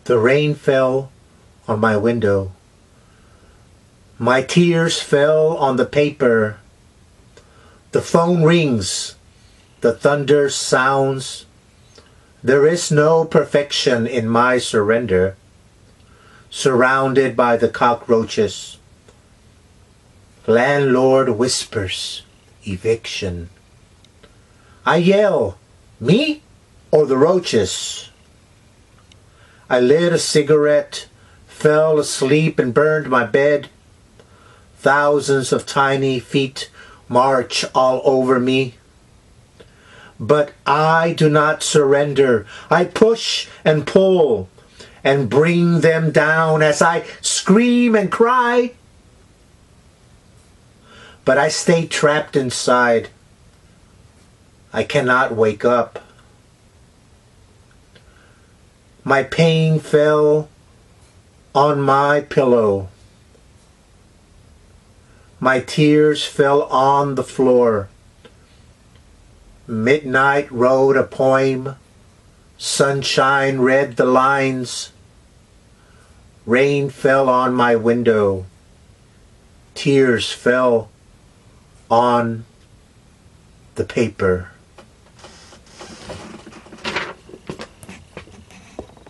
The rain fell on my window. My tears fell on the paper. The phone rings. The thunder sounds. There is no perfection in my surrender. Surrounded by the cockroaches. Landlord whispers, eviction. I yell, me or the roaches? I lit a cigarette, fell asleep and burned my bed. Thousands of tiny feet march all over me. But I do not surrender. I push and pull and bring them down as I scream and cry. But I stay trapped inside. I cannot wake up. My pain fell on my pillow. My tears fell on the floor. Midnight wrote a poem. Sunshine read the lines. Rain fell on my window. Tears fell on the paper.